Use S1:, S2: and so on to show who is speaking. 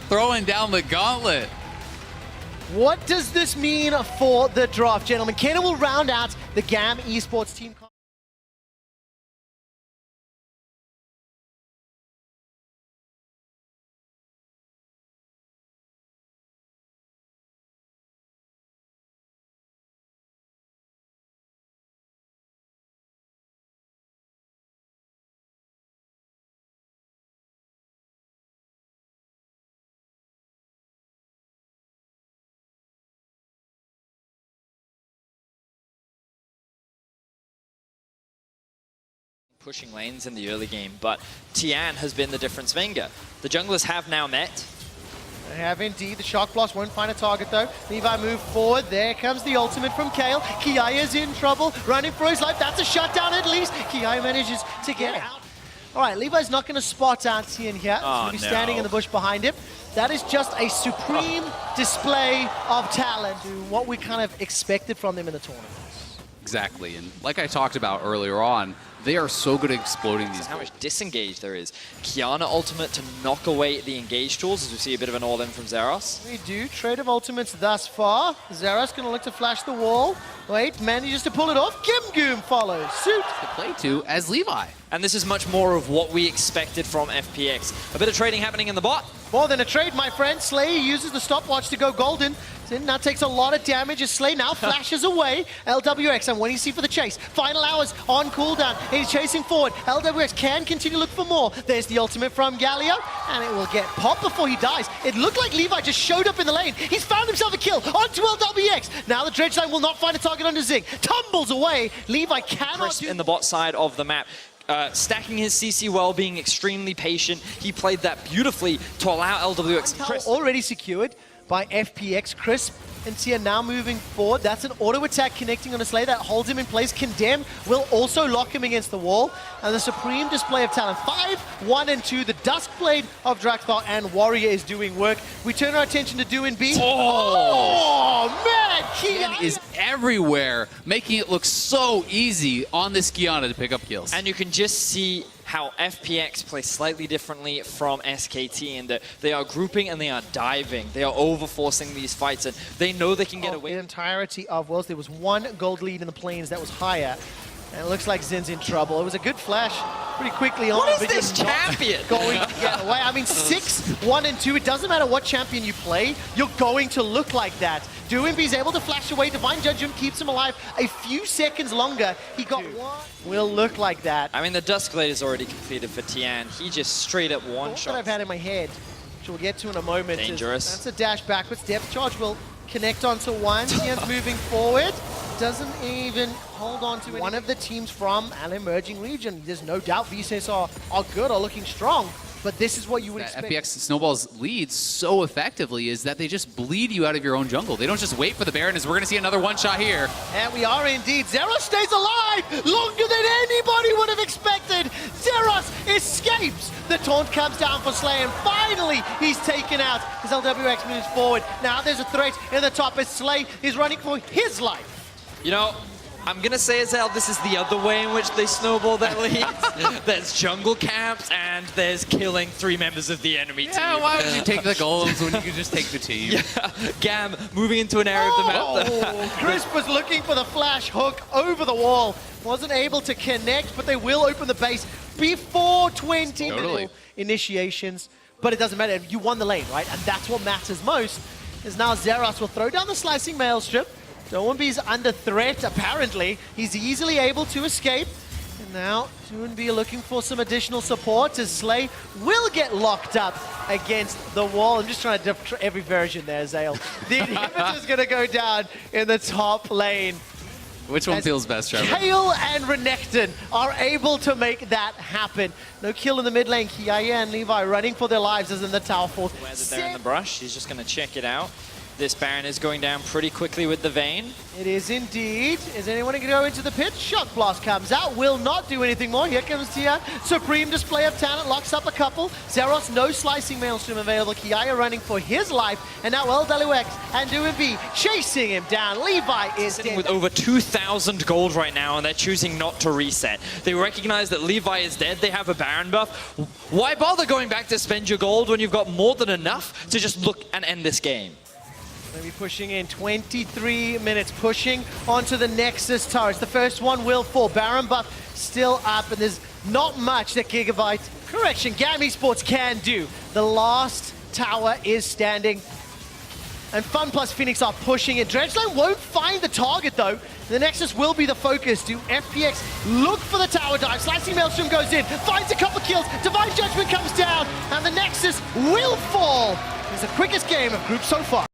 S1: Throwing down the gauntlet.
S2: What does this mean for the draft, gentlemen? Kenna will round out the GAM Esports team.
S3: Pushing lanes in the early game, but Tian has been the difference maker. The junglers have now met.
S2: They have indeed. The Shock Blast won't find a target though. Levi move forward. There comes the ultimate from Kale. Kiaya's in trouble, running for his life. That's a shutdown at least. Kiaya manages to get out. All right, Levi's not going to spot out Tian here. He's going to be standing in the bush behind him. That is just a supreme display of talent, to what we kind of expected from them in the tournament.
S1: Exactly, and like I talked about earlier on, they are so good at exploding these.
S3: How much disengage there is. Kiana ultimate to knock away the engage tools, as we see a bit of an all-in from Zeros.
S2: We do. Trade of ultimates thus far. Zeros going to look to flash the wall. Wait, manages to pull it off. Gimgoom follows suit.
S1: To play to as Levi.
S3: And this is much more of what we expected from FPX. A bit of trading happening in the bot.
S2: More than a trade, my friend. Slay uses the stopwatch to go golden. Now takes a lot of damage as Slay now flashes away. LWX, and what do you see for the chase? Final hours on cooldown. He's chasing forward. LWX can continue to look for more. There's the ultimate from Galio, and it will get popped before he dies. It looked like Levi just showed up in the lane. He's found himself a kill onto LWX. Now the dredge line will not find a target on the Zing. Tumbles away. Levi cannot do...
S3: in the bot side of the map. Stacking his CC well, being extremely patient. He played that beautifully to allow LWX.
S2: Already secured by FPX. Crisp and Tia now moving forward. That's an auto attack connecting on a Slay that holds him in place. Condemn will also lock him against the wall. And the supreme display of talent. 5, 1, and 2. The Duskblade of Drakthar and Warrior is doing work. We turn our attention to Do and B. Oh man!
S1: Kiana is everywhere, making it look so easy on this Kiana to pick up kills.
S3: And you can just see how FPX plays slightly differently from SKT in that they are grouping and they are diving. They are overforcing these fights, and they know they can get away.
S2: The entirety of Worlds, there was one gold lead in the planes that was higher. And it looks like Zin's in trouble. It was a good flash pretty quickly on.
S3: What is this champion?
S2: Going to get away. I mean, 6, 1, and 2. It doesn't matter what champion you play, you're going to look like that. Doinby's able to flash away. Divine Judgment keeps him alive a few seconds longer. He got one. Will look like that.
S3: I mean, the Duskblade is already completed for Tian. He just straight up one-shot.
S2: That I've had in my head, which we'll get to in a moment.
S3: Dangerous.
S2: That's a dash backwards. Depth charge will connect onto one. Tian's moving forward. Doesn't even hold on to one of the teams from an emerging region. There's no doubt VSS are good, are looking strong. But this is what you would expect.
S1: FPX snowballs lead so effectively is that they just bleed you out of your own jungle. They don't just wait for the Baron, as we're going to see another one-shot here.
S2: And we are indeed. Zeros stays alive longer than anybody would have expected. Zeros escapes. The taunt comes down for Slay, and finally he's taken out as LWX moves forward. Now there's a threat in the top as Slay is running for his life.
S3: You know, I'm going to say, Azale, this is the other way in which they snowball their leads. There's jungle camps, and there's killing 3 members of the enemy team.
S1: Yeah, why would you take the golems when you could just take the team?
S3: Yeah, GAM moving into an area of the map.
S2: Crisp was looking for the flash hook over the wall. Wasn't able to connect, but they will open the base before 20 initiations. But it doesn't matter. You won the lane, right? And that's what matters most. Is now Zeros will throw down the slicing maelstrom. Doinby's under threat, apparently. He's easily able to escape. And now, Doinby looking for some additional support as Slay will get locked up against the wall. I'm just trying to diff every version there, Zale. The inhibitor's going to go down in the top lane.
S1: Which one feels best, Trevor?
S2: Kale and Renekton are able to make that happen. No kill in the mid lane. Kiaya and Levi running for their lives as in the tower force.
S3: Where's it there in the brush? He's just going to check it out. This Baron is going down pretty quickly with the Vayne.
S2: It is indeed. Is anyone going to go into the pit? Shock Blast comes out, will not do anything more. Here comes Tia. Supreme display of talent, locks up a couple. Zeros, no slicing Maelstrom available. Kiaya running for his life. And now LWX and DoinB chasing him down. Levi is
S3: Sitting
S2: dead.
S3: with over 2,000 gold right now, and they're choosing not to reset. They recognize that Levi is dead. They have a Baron buff. Why bother going back to spend your gold when you've got more than enough to just look and end this game?
S2: Maybe pushing in 23 minutes, pushing onto the Nexus turrets. The first one will fall. Baron buff still up, and there's not much that GAM Esports can do. The last tower is standing, and FunPlus Phoenix are pushing it. Dredgeline won't find the target, though. The Nexus will be the focus. Do FPX look for the tower dive? Slicing Maelstrom goes in, finds a couple kills. Divine Judgment comes down, and the Nexus will fall. It's the quickest game of group so far.